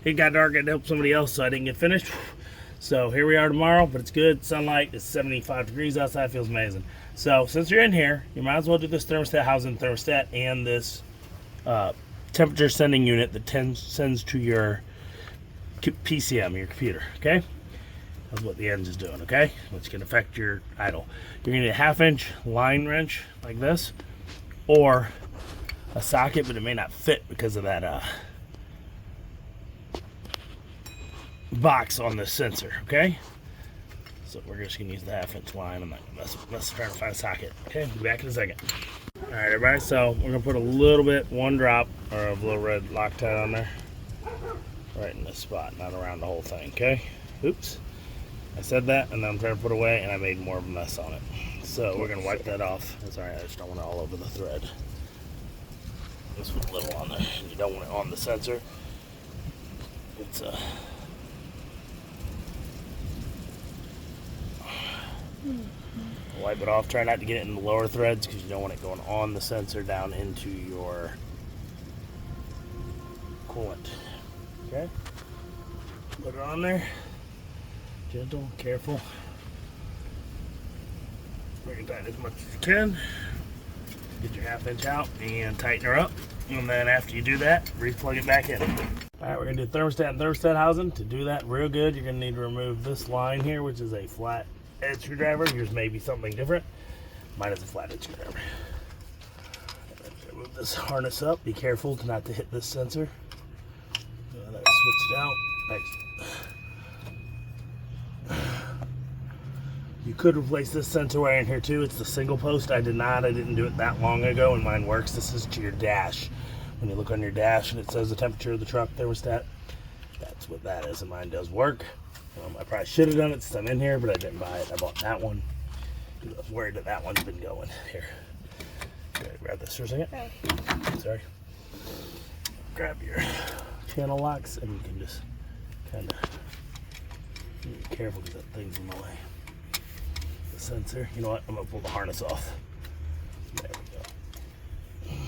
it got dark. I had to help somebody else, so I didn't get finished. So here we are tomorrow, but it's good. Sunlight, it's 75 degrees outside, feels amazing. So since you're in here, you might as well do this thermostat housing thermostat and this temperature sending unit that sends to your PCM, your computer, okay? That's what the end is doing, okay? Which can affect your idle. You're gonna need a 1/2-inch line wrench like this, or a socket, but it may not fit because of that box on the sensor, okay? So we're just gonna use the 1/2-inch line. I'm not gonna mess trying to find a socket. Okay, be back in a second. All right, everybody, so we're gonna put a little bit, 1 drop of little red Loctite on there, right in this spot, not around the whole thing, okay? Oops, I said that, and then I'm trying to put it away, and I made more of a mess on it. So we're gonna wipe that off. That's all right, I just don't want it all over the thread. This one's a little on there, and you don't want it on the sensor. It's wipe it off. Try not to get it in the lower threads because you don't want it going on the sensor down into your coolant. Okay? Put it on there. Gentle, careful. Bring it tight as much as you can. Get your 1/2-inch out and tighten her up. And then after you do that, re-plug it back in. Alright, we're going to do thermostat and thermostat housing. To do that real good, you're going to need to remove this line here, which is a flat edge screwdriver. Yours may be something different. Mine is a flat edge screwdriver. Move this harness up. Be careful not to hit this sensor. That switched out. You could replace this sensor wire in here too. It's the single post. I did not. I didn't do it that long ago, and mine works. This is to your dash. When you look on your dash and it says the temperature of the truck thermostat, that's what that is, and mine does work. I probably should have done it since I'm in here, but I didn't buy it. I bought that one because I was worried that one's been going. Here, grab this for a second. Sorry. Grab your channel locks, and you can just kind of be careful because that thing's in the way. The sensor. You know what? I'm gonna pull the harness off. There we go.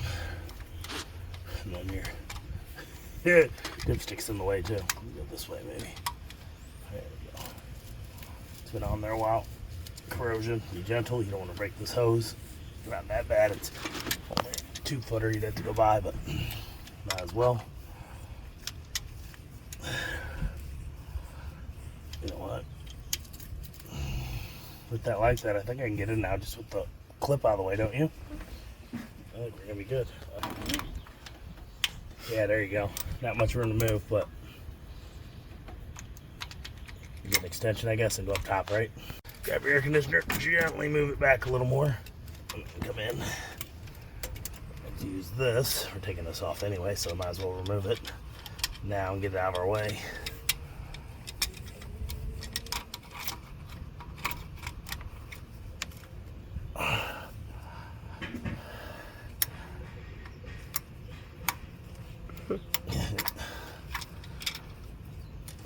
And then your dipstick's in the way too. Go this way, maybe. There we go. It's been on there a while. Corrosion. Be gentle. You don't want to break this hose. It's not that bad. It's only a 2-footer you'd have to go by, but might as well. You know what? With that like that, I think I can get in now just with the clip out of the way, don't you? I think we're gonna be good. Yeah, there you go. Not much room to move, but you get an extension, I guess, and go up top, right? Grab your air conditioner, gently move it back a little more, and come in. Let's use this. We're taking this off anyway, so I might as well remove it now and get it out of our way.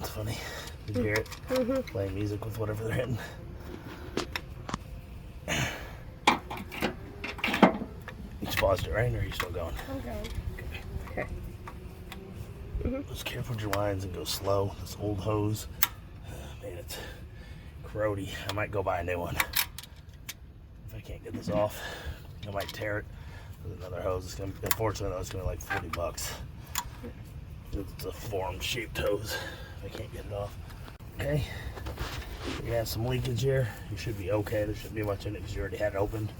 It's funny. Did you hear it? Playing music with whatever they're hitting. You just paused it, right? Or are you still going? I'm going. Okay. Just careful with your lines and go slow. This old hose, man, it's corrody. I might go buy a new one. If I can't get this off, I might tear it. There's another hose. It's gonna, unfortunately, though, it's gonna be like $40. It's a form-shaped hose. I can't get it off. Okay, you're gonna have some leakage here. You should be okay. There shouldn't be much in it because you already had it opened.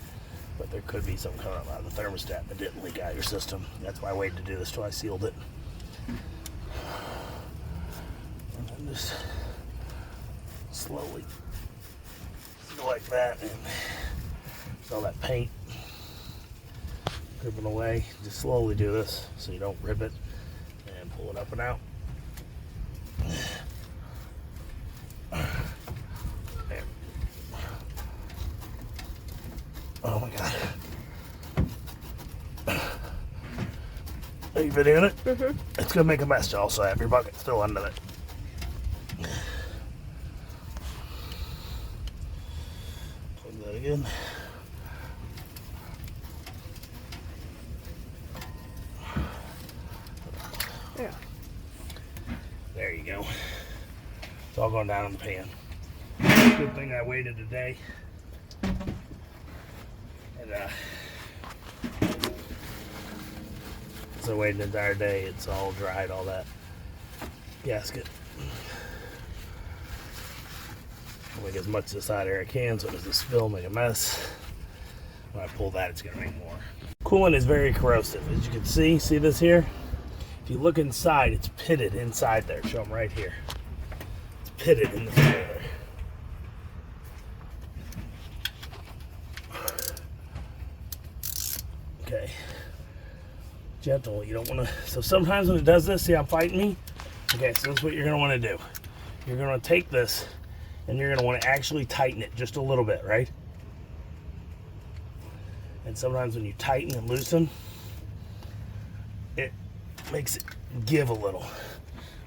But there could be something coming out of the thermostat that didn't leak out your system. That's why I waited to do this till I sealed it. And then just slowly go like that, and all that paint dripping away. Just slowly do this so you don't rip it, and pull it up and out. There. Oh my God. Are you videoing it? It's gonna make a mess, y'all, so I have your bucket still under it. Plug that again. Yeah. you go. It's all going down in the pan. Good thing I waited a day. And so I waited an entire day. It's all dried, all that gasket. I'll make as much of the side air I can so it doesn't spill, make a mess. When I pull that, it's going to make more. Coolant is very corrosive. As you can see this here? If you look inside, it's pitted inside there. Show them right here. It's pitted in the center there. Okay. Gentle. You don't want to. So sometimes when it does this, see how I'm fighting me? Okay, so this is what you're going to want to do. You're going to take this and you're going to want to actually tighten it just a little bit, right? And sometimes when you tighten and loosen, it makes it give a little.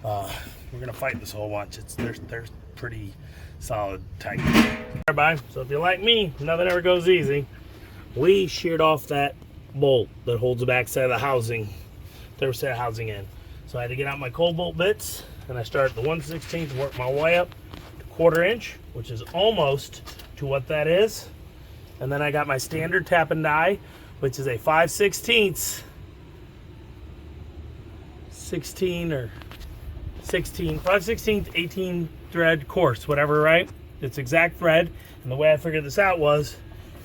We're gonna fight this whole bunch. They're pretty solid tight. Bye. So if you're like me, nothing ever goes easy. We sheared off that bolt that holds the back side of the housing, thermostat housing in. So I had to get out my cold bolt bits, and I started the 1/16 and work my way up to 1/4 inch, which is almost to what that is. And then I got my standard tap and die, which is a 5/16 18 thread course, whatever, right? It's exact thread. And the way I figured this out was,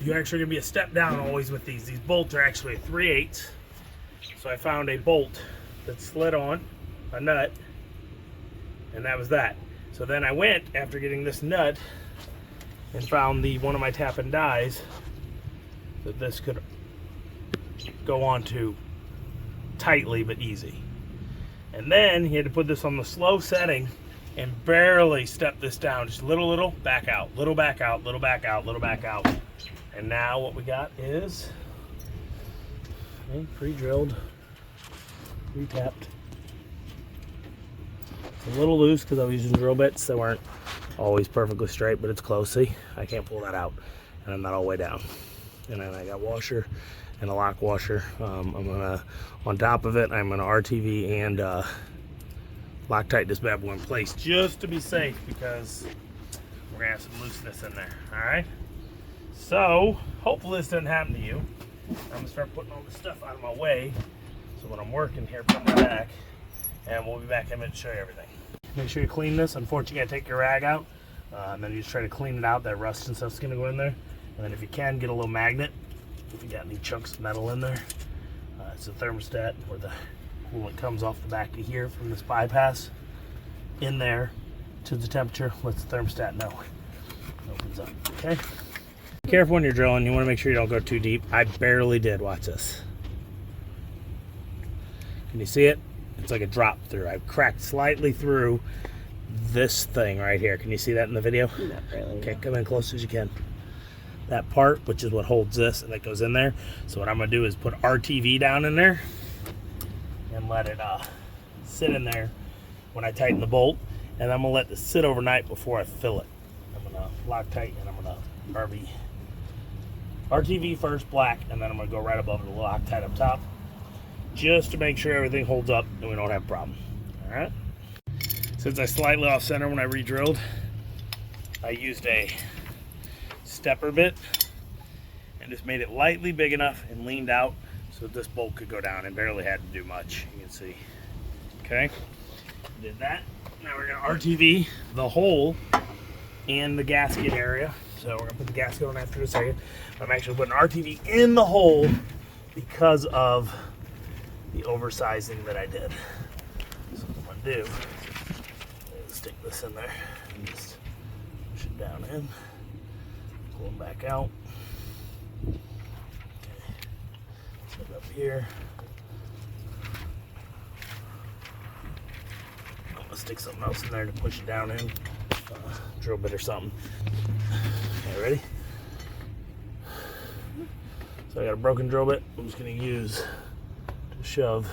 you're actually gonna be a step down always with these. These bolts are actually 3/8. So I found a bolt that slid on a nut, and that was that. So then I went, after getting this nut, and found one of my tap and dies that this could go onto tightly but easy. And then he had to put this on the slow setting and barely step this down, just little back out, little back out, little back out, little back out. And now what we got is pre-drilled, re-tapped. It's a little loose because I was using drill bits that weren't always perfectly straight, but it's close. See, I can't pull that out, and I'm not all the way down. And then I got washer and a lock washer. I'm gonna, on top of it, I'm gonna RTV and Loctite this bad boy in place just to be safe, because we're gonna have some looseness in there. All right. So hopefully this doesn't happen to you. I'm gonna start putting all this stuff out of my way, so when I'm working here, come back, and we'll be back in a minute to show you everything. Make sure you clean this. Unfortunately, you gotta take your rag out, and then you just try to clean it out. That rust and stuff's gonna go in there. And then if you can, get a little magnet if you got any chunks of metal in there. It's a thermostat where the coolant comes off the back of here from this bypass in there to the temperature. Lets the thermostat know. It opens up. Okay. Be careful when you're drilling. You want to make sure you don't go too deep. I barely did. Watch this. Can you see it? It's like a drop through. I've cracked slightly through this thing right here. Can you see that in the video? Not really. Okay, come in close as you can. That part, which is what holds this, and that goes in there. So what I'm gonna do is put RTV down in there and let it sit in there when I tighten the bolt. And I'm gonna let this sit overnight before I fill it. I'm gonna Loctite and I'm gonna RTV first, black, and then I'm gonna go right above it, Loctite up top, just to make sure everything holds up and we don't have a problem. All right. Since I slightly off center when I re-drilled, I used a stepper bit and just made it lightly big enough and leaned out so that this bolt could go down, and barely had to do much. You can see. Okay, did that. Now we're gonna RTV the hole and the gasket area. So we're gonna put the gasket on after a second. I'm actually putting RTV in the hole because of the oversizing that I did. So what I'm gonna do is stick this in there and just push it down in. Pull them back out. Okay. Set it up here. I'm gonna stick something else in there to push it down in. Drill bit or something. Okay, ready? So I got a broken drill bit. I'm just gonna use to shove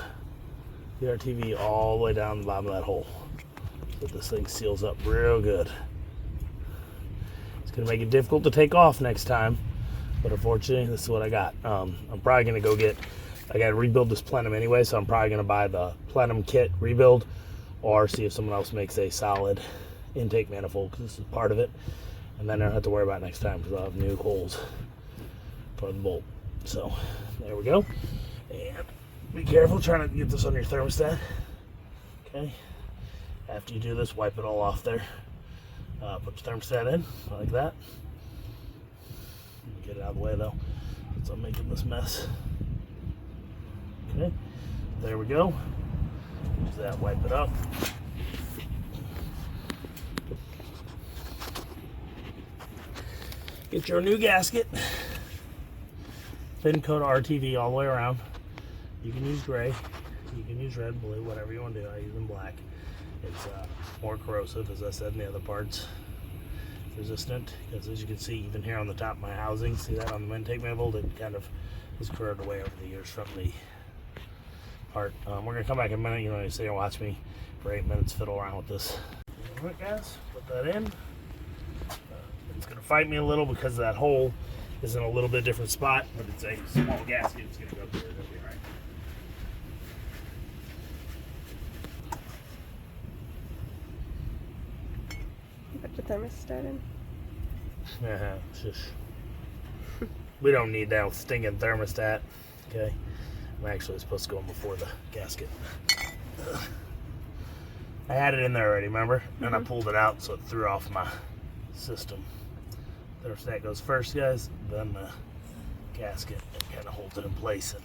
the RTV all the way down the bottom of that hole, so this thing seals up real good. Gonna make it difficult to take off next time, but unfortunately this is what I got. I'm probably gonna I gotta rebuild this plenum anyway, so I'm probably gonna buy the plenum kit rebuild or see if someone else makes a solid intake manifold, because this is part of it, and then I don't have to worry about it next time because I'll have new holes for the bolt. So there we go. And be careful trying to get this on your thermostat. Okay, after you do this, wipe it all off there. Put the thermostat in like that. Get it out of the way though, since I'm making this mess. Okay, there we go. Use that, wipe it up. Get your new gasket. Thin coat RTV all the way around. You can use gray, you can use red, blue, whatever you want to do. I use them black. It's more corrosive, as I said in the other parts. Resistant, because as you can see, even here on the top of my housing, see that on the intake manifold, it kind of has corroded away over the years from the part. We're going to come back in a minute. You know, you say, watch me for 8 minutes fiddle around with this. Alright guys, put that in. It's going to fight me a little because that hole is in a little bit different spot, but it's a small gasket. It's going to go through it. It'll be alright. Put the thermostat in. Shush. We don't need that stinking thermostat. Okay, I'm actually supposed to go in before the gasket. I had it in there already, remember? And I pulled it out, so it threw off my system. Thermostat goes first, guys, then the gasket. It kind of holds it in place and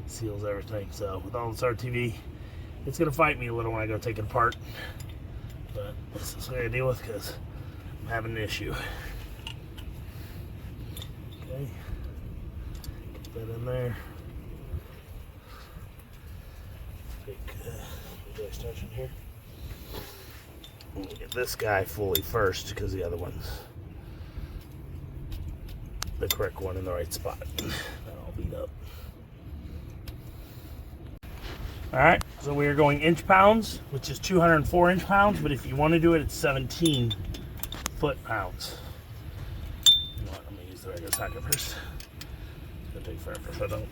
seals everything. So with all this RTV, it's gonna fight me a little when I go take it apart. But this is what I deal with because I'm having an issue. Okay, get that in there. Take the extension here. We'll get this guy fully first because the other one's the correct one in the right spot. That all beat up. Alright, so we are going inch pounds, which is 204 inch pounds, but if you want to do it, it's 17 foot pounds. You know what, I'm going to use the regular socket first. It's going to take forever if I don't.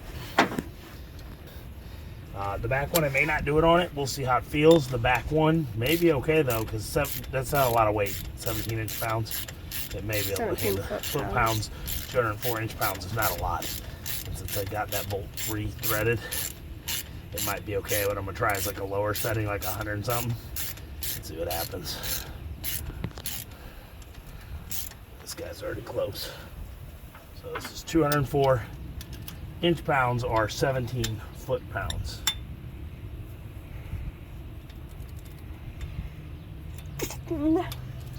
The back one, I may not do it on it. We'll see how it feels. The back one may be okay though, because that's not a lot of weight. 17 inch pounds. It may be able to handle foot pounds. 204 inch pounds is not a lot. And since I got that bolt re-threaded, it might be okay. What I'm gonna try is like a lower setting, like 100 and something. Let's see what happens. This guy's already close. So this is 204 inch pounds or 17 foot pounds.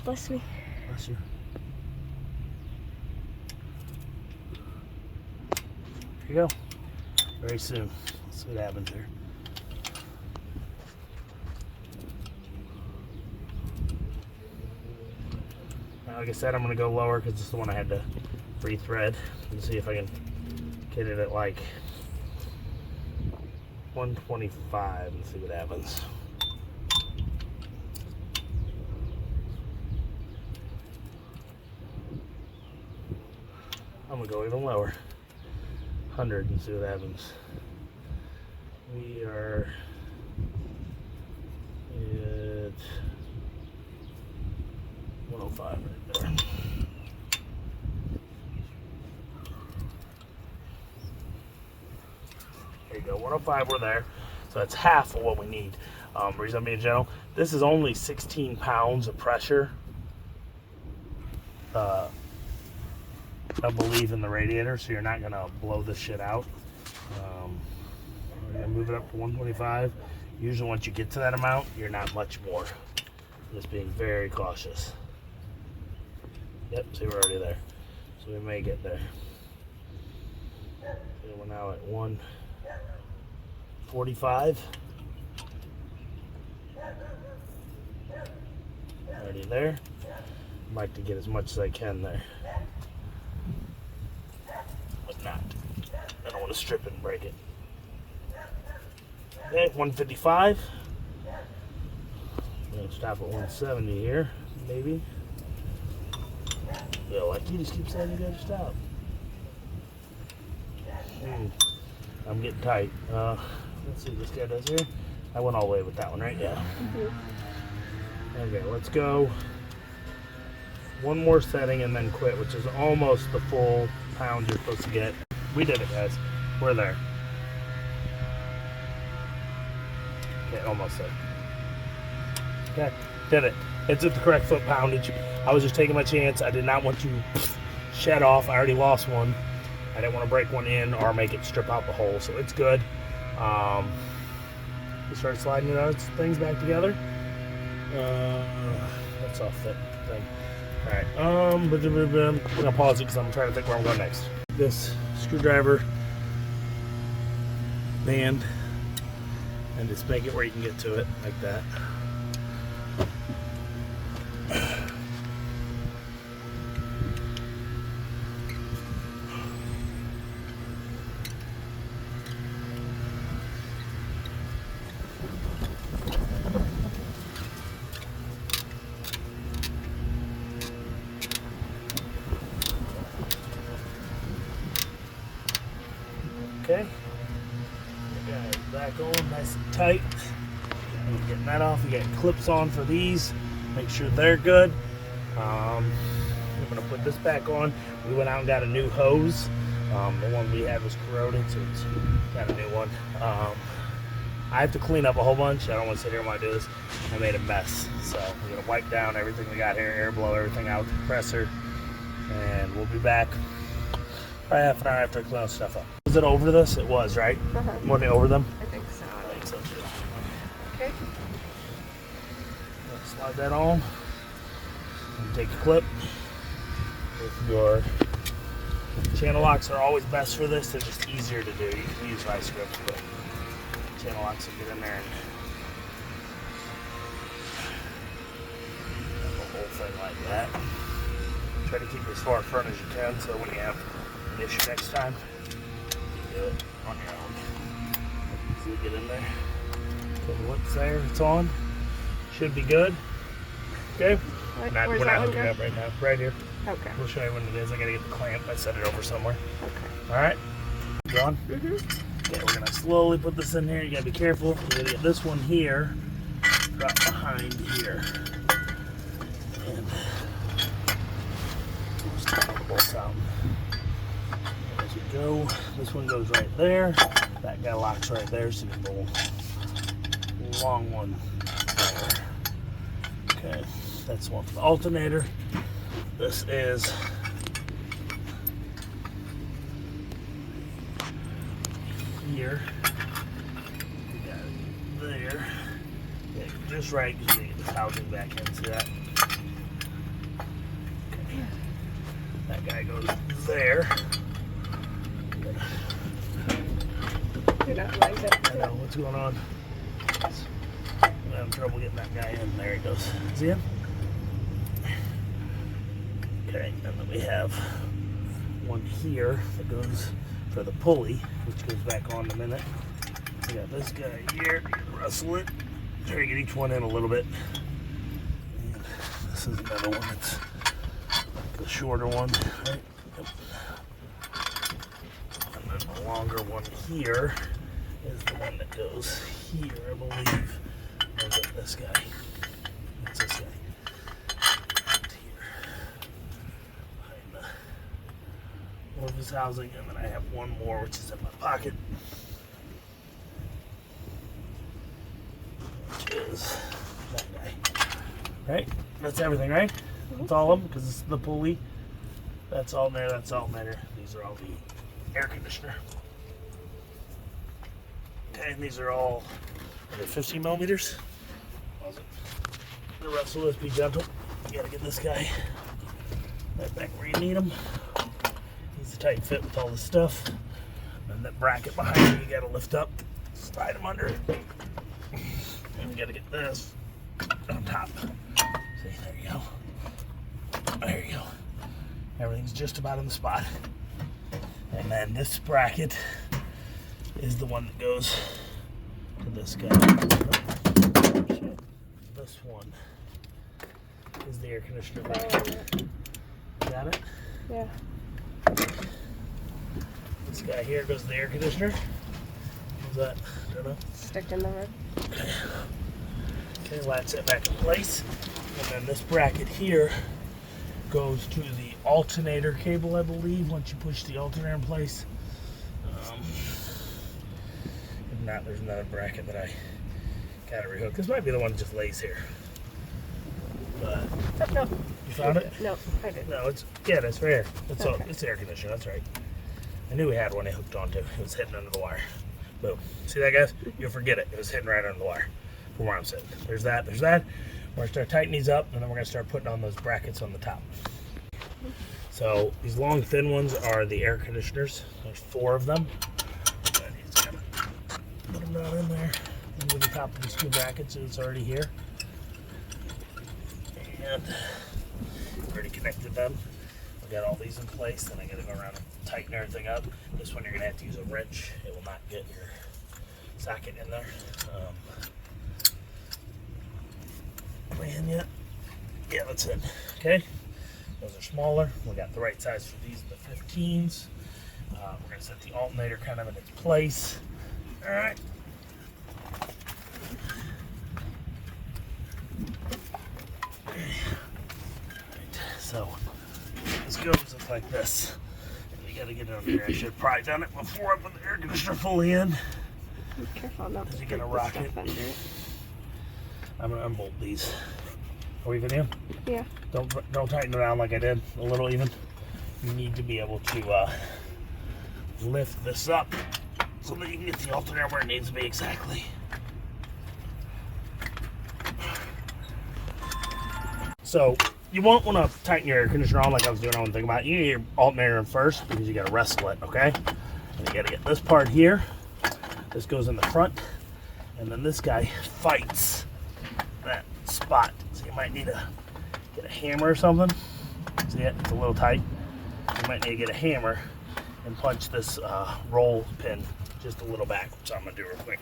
Bless me. Bless you. Here you go. Very soon. Let's see what happens here. Now, like I said, I'm going to go lower because it's the one I had to re-thread and see if I can get it at like 125 and see what happens. I'm gonna go even lower, 100, and see what happens. We are at 105 right there. There you go, 105, we're there. So that's half of what we need. Reason I'm being gentle, this is only 16 pounds of pressure, I believe, in the radiator, so you're not gonna blow this shit out. We're gonna move it up to 125. Usually once you get to that amount, you're not much more. Just being very cautious. Yep, see, we're already there. So we may get there. Okay, we're now at 145. Already there. I'd like to get as much as I can there. But not. I don't want to strip it and break it. Okay, 155. I'm going to stop at 170 here, maybe. Yeah, like you just keep saying you gotta stop. I'm getting tight. Let's see what this guy does here. I went all the way with that one, right? Yeah. Mm-hmm. Okay, let's go one more setting and then quit, which is almost the full pound you're supposed to get. We did it, guys. We're there. Okay, almost there. Okay, did it. It's at the correct foot poundage. I was just taking my chance. I did not want to shed off. I already lost one. I didn't want to break one in or make it strip out the hole, so it's good. We start sliding those things back together. That's off that thing. Alright, I'm gonna pause it because I'm trying to think where I'm going next. This screwdriver band, and just make it where you can get to it like that. Okay, you got it back on nice and tight. And getting that off, you got clips on for these. Make sure they're good. I'm gonna put this back on. We went out and got a new hose. The one we had was corroded, so it's got a new one. I have to clean up a whole bunch. I don't want to sit here while I do this. I made a mess, so we're gonna wipe down everything we got here, air blow everything out with the compressor, and we'll be back probably half an hour after I clean stuff up. Was it over this? It was, right? Wasn't it over them? I think so. I think so too. Okay. Slide that on. And take a clip. With your channel locks are always best for this. They're just easier to do. You can use vice grips, but channel locks will get in there and the whole thing like that. Try to keep it as far in front as you can, so when you have an issue next time, you do it on your own. So you get in there. Okay, what's there? It's on. Should be good. Okay. Where's We're that not one hooking go? up right now. Right here. Okay. We'll show you when it is. I gotta get the clamp. I set it over somewhere. Okay. All right. You on? Mm-hmm. Okay, we're gonna slowly put this in here. You gotta be careful. You gotta get this one here, drop behind here, and just pull the bolts out. As you go, this one goes right there. That guy locks right there, so you can pull the long one there. Okay, that's one for the alternator. This is here. You got it there. Yeah, just right because you get this housing back in. See that? Okay. That guy goes there. You're not lined up. I know what's going on. I'm having trouble getting that guy in. There he goes. Is he in? Okay, and then we have one here that goes for the pulley, which goes back on in a minute. We got this guy here. Rustle it. Try to get each one in a little bit. And this is another one that's like the shorter one, right? Yep. And then the longer one here is the one that goes here, I believe. Or is it this guy? It's this guy. Right here. Behind the orifice housing, and then I have one more which is in my pocket. Which is that guy. Right? That's everything, right? That's all of them, because it's the pulley. That's all in there, that's all in there. These are all the air conditioner. Okay, and these are all, are they 15 millimeters? The rest of this, be gentle. You gotta get this guy right back where you need him. He's a tight fit with all this stuff. And that bracket behind you, you gotta lift up, slide him under it. And you gotta get this on top. See, there you go. There you go. Everything's just about in the spot. And then this bracket is the one that goes to this guy. This one is the air conditioner bracket. Got it? Yeah. This guy here goes to the air conditioner. What's that? I don't know. Stick in the rib. Okay, latch it back in place. And then this bracket here goes to the alternator cable, I believe, once you push the alternator in place. If not, there's another bracket that I got to rehook. This might be the one that just lays here. But No. you found it? No, I didn't. No, it's that's for air. It's all, Okay. it's air conditioner. That's right. I knew we had one I hooked onto. It was hitting under the wire. Boom. See that, guys? You'll forget it. It was hitting right under the wire from where I'm sitting. There's that. There's that. We're gonna start tightening these up, and then we're gonna start putting on those brackets on the top. So these long, thin ones are the air conditioners. There's 4 of them. And he's gonna put them down in there into the top of these 2 brackets. It's already here. And already connected them. We got all these in place. Then I gotta go around and tighten everything up. This one you're gonna have to use a wrench. It will not get your socket in there. Plan yet? Yeah, that's it. Okay. Those are smaller. We got the right size for these, the 15s. We're gonna set the alternator kind of in its place. All right. So this goes like this. You gotta get it under here. I should have probably done it before I put the air conditioner fully in. Be careful not to Is it break gonna the rock stuff it? under it. I'm gonna unbolt these. Are we even in? Yeah. Don't tighten it down like I did. A little even. You need to be able to lift this up so that you can get the alternator where it needs to be exactly. So you won't want to tighten your air conditioner on like I was doing on the thing about. You need your alternator in first because you got to wrestle it, okay? And you got to get this part here. This goes in the front, and then this guy fights that spot. So you might need to get a hammer or something. See it? It's a little tight. You might need to get a hammer and punch this roll pin just a little back, which I'm gonna do real quick.